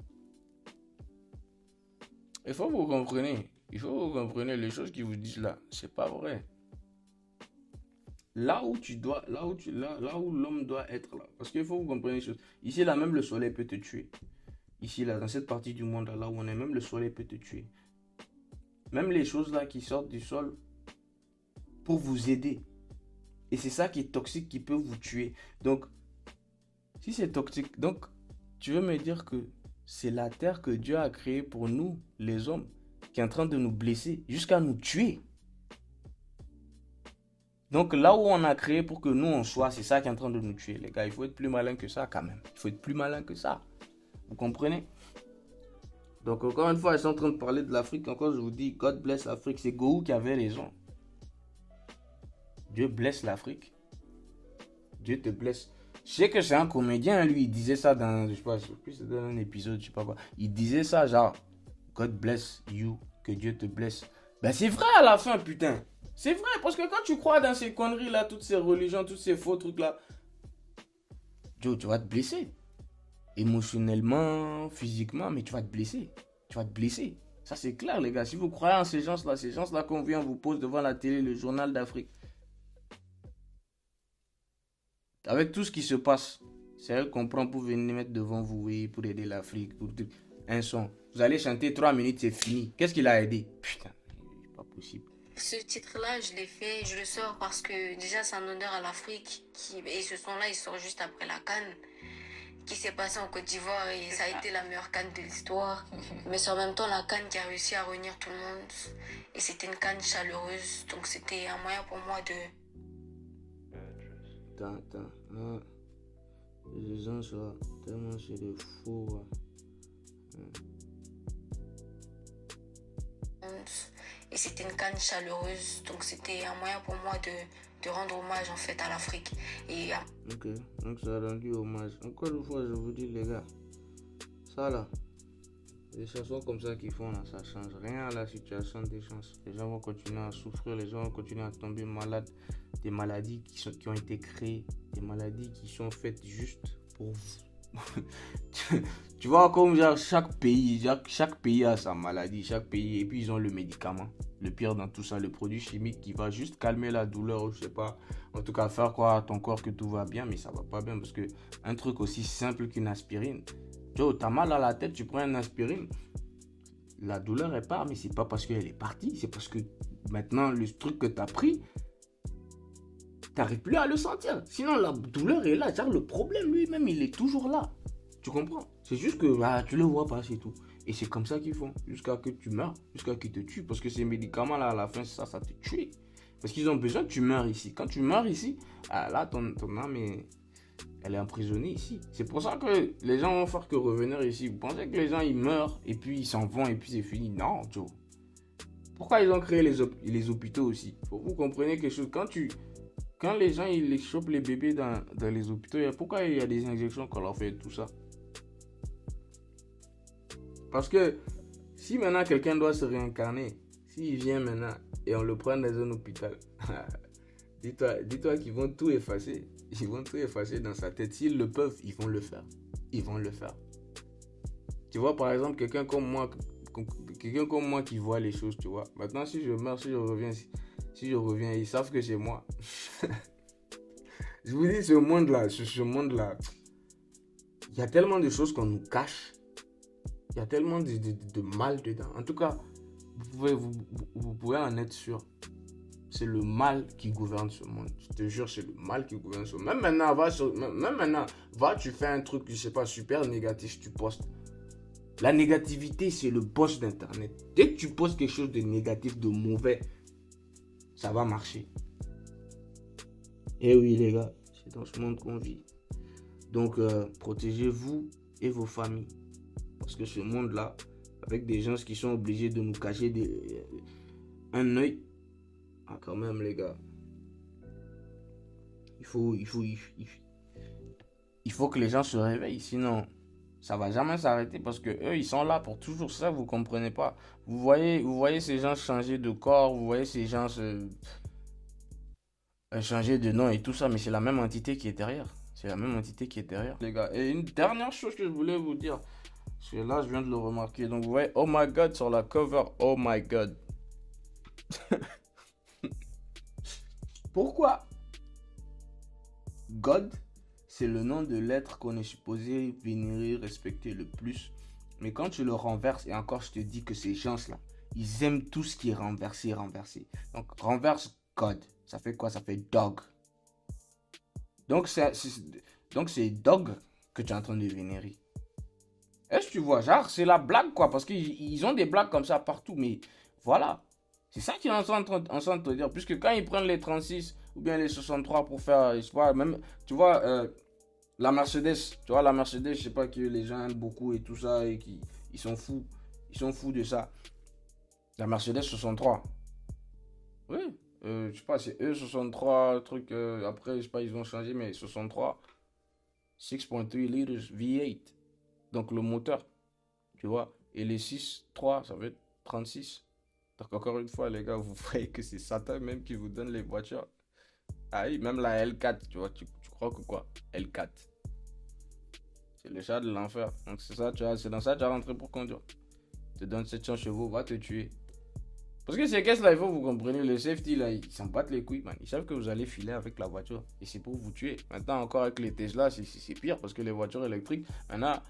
Il faut que vous compreniez. Il faut que vous compreniez les choses qu'ils vous disent là. C'est pas vrai. Là où l'homme doit être là. Parce qu'il faut que vous compreniez les choses. Ici là, même le soleil peut te tuer. Ici là, dans cette partie du monde là où on est, même le soleil peut te tuer. Même les choses là qui sortent du sol pour vous aider. Et c'est ça qui est toxique, qui peut vous tuer. Donc, si c'est toxique, donc tu veux me dire que c'est la terre que Dieu a créée pour nous, les hommes, qui est en train de nous blesser jusqu'à nous tuer. Donc là où on a créé pour que nous on soit, c'est ça qui est en train de nous tuer. Les gars, il faut être plus malin que ça quand même. Il faut être plus malin que ça. Vous comprenez? Donc encore une fois, ils sont en train de parler de l'Afrique. Encore, je vous dis, God bless l'Afrique. C'est Gohou qui avait raison. Dieu blesse l'Afrique. Dieu te blesse. Je sais que c'est un comédien, lui, il disait ça dans, je sais pas, c'est dans un épisode, je sais pas quoi. Il disait ça, genre, God bless you, que Dieu te blesse. Ben c'est vrai à la fin, putain. C'est vrai, parce que quand tu crois dans ces conneries-là, toutes ces religions, tous ces faux trucs-là, Dieu, tu vas te blesser. Émotionnellement, physiquement, mais tu vas te blesser. Tu vas te blesser. Ça, c'est clair, les gars. Si vous croyez en ces gens-là qu'on vient vous pose devant la télé, le journal d'Afrique, avec tout ce qui se passe, c'est elle qu'on prend pour venir mettre devant vous, oui, pour aider l'Afrique, pour un son. Vous allez chanter 3 minutes, c'est fini. Qu'est-ce qu'il a aidé? Putain, c'est pas possible. Ce titre-là, je l'ai fait, je le sors parce que déjà c'est un honneur à l'Afrique. Et ce son-là, il sort juste après la CAN qui s'est passée en Côte d'Ivoire et ça a été la meilleure CAN de l'histoire. Mais c'est en même temps la CAN qui a réussi à réunir tout le monde. Et c'était une CAN chaleureuse, donc c'était un moyen pour moi de... Moi, les gens sont tellement c'est des fous. Et c'était une CAN chaleureuse, donc c'était un moyen pour moi de rendre hommage en fait à l'Afrique. Et Ok, donc ça a rendu hommage. Encore une fois, je vous dis les gars, ça là, les chansons comme ça qu'ils font là, ça change rien à la situation des gens. Les gens vont continuer à souffrir, les gens vont continuer à tomber malades. Des maladies qui ont été créées, des maladies qui sont faites juste pour vous. Tu vois, comme genre, chaque pays a sa maladie, chaque pays, et puis ils ont le médicament. Le pire dans tout ça, le produit chimique qui va juste calmer la douleur, ou je sais pas, en tout cas faire croire à ton corps que tout va bien, mais ça va pas bien parce que un truc aussi simple qu'une aspirine, tu vois, t'as mal à la tête, tu prends une aspirine, la douleur elle part, mais c'est pas parce qu'elle est partie, c'est parce que maintenant le truc que t'as pris, t'arrives plus à le sentir. Sinon, la douleur est là. Genre, le problème lui-même, il est toujours là. Tu comprends? C'est juste que tu le vois pas, c'est tout. Et c'est comme ça qu'ils font. Jusqu'à que tu meurs. Jusqu'à qu'ils te tuent. Parce que ces médicaments-là, à la fin, ça te tue. Parce qu'ils ont besoin que tu meurs ici. Quand tu meurs ici, là, ton âme, elle est emprisonnée ici. C'est pour ça que les gens vont faire que revenir ici. Vous pensez que les gens, ils meurent et puis ils s'en vont et puis c'est fini? Non, Joe. Pourquoi ils ont créé les hôpitaux aussi? Faut que vous compreniez quelque chose. Quand les gens ils chopent les bébés dans les hôpitaux, pourquoi il y a des injections qu'on leur fait tout ça? Parce que si maintenant quelqu'un doit se réincarner, s'il vient maintenant et on le prend dans un hôpital, dis-toi qu'ils vont tout effacer. Ils vont tout effacer dans sa tête. S'ils le peuvent, ils vont le faire. Ils vont le faire. Tu vois, par exemple, quelqu'un comme moi qui voit les choses, tu vois. Maintenant, si je meurs, si je reviens, ils savent que c'est moi. Je vous dis, ce monde-là, il y a tellement de choses qu'on nous cache. Il y a tellement de mal dedans. En tout cas, vous pouvez en être sûr. C'est le mal qui gouverne ce monde. Je te jure, c'est le mal qui gouverne ce monde. Même maintenant, tu fais un truc, je sais pas, super négatif, tu postes. La négativité, c'est le boss d'Internet. Dès que tu postes quelque chose de négatif, de mauvais, ça va marcher. Eh oui, les gars, c'est dans ce monde qu'on vit. Donc, protégez-vous et vos familles. Parce que ce monde-là, avec des gens qui sont obligés de nous cacher un œil, quand même, les gars, il faut que les gens se réveillent. Sinon, ça va jamais s'arrêter parce que eux, ils sont là pour toujours ça, vous comprenez pas. Vous voyez ces gens changer de corps, vous voyez ces gens changer de nom et tout ça, mais c'est la même entité qui est derrière. C'est la même entité qui est derrière, les gars. Et une dernière chose que je voulais vous dire, parce que là, je viens de le remarquer. Donc, vous voyez, oh my god sur la cover, oh my god. Pourquoi God, c'est le nom de l'être qu'on est supposé vénérer, respecter le plus. Mais quand tu le renverses, et encore je te dis que ces gens-là, ils aiment tout ce qui est renversé. Donc renverse God, ça fait quoi? Ça fait dog. Donc c'est dog que tu es en train de vénérer. Est-ce que tu vois? Genre c'est la blague quoi, parce qu'ils ont des blagues comme ça partout, mais voilà. C'est ça qu'ils sont en train de te dire. Puisque quand ils prennent les 36 ou bien les 63 pour faire, même, tu vois, la Mercedes, je sais pas que les gens aiment beaucoup et tout ça, et ils sont fous. Ils sont fous de ça. La Mercedes 63. Oui, je sais pas, c'est E63, truc, après, je sais pas, ils ont changé, mais 63. 6.3 litres V8. Donc le moteur, tu vois. Et les 6.3, ça veut être 36. Donc encore une fois les gars, vous voyez que c'est Satan même qui vous donne les voitures. Ah oui, même la L4, tu vois, tu crois que quoi? L4. C'est le chat de l'enfer. Donc c'est ça, tu vois, c'est dans ça que tu as rentré pour conduire. Te donne 700 chevaux, va te tuer. Parce que ces caisses-là, il faut que vous compreniez, le safety là, ils s'en battent les couilles, man. Ils savent que vous allez filer avec la voiture. Et c'est pour vous tuer. Maintenant encore avec les Tesla, c'est pire parce que les voitures électriques, maintenant,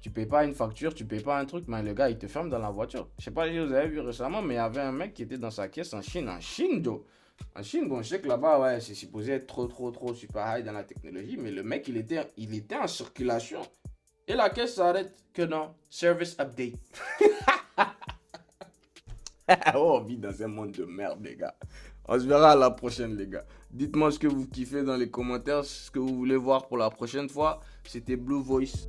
Tu payes pas une facture, tu payes pas un truc, mais le gars, il te ferme dans la voiture. Je sais pas si vous avez vu récemment, mais il y avait un mec qui était dans sa caisse en Chine. En Chine, Joe. En Chine, bon, je sais que là-bas, ouais, c'est supposé être trop super high dans la technologie, mais le mec, il était en circulation. Et la caisse s'arrête que non. Service update. Oh, on vit dans un monde de merde, les gars. On se verra à la prochaine, les gars. Dites-moi ce que vous kiffez dans les commentaires, ce que vous voulez voir pour la prochaine fois. C'était Blue Voice.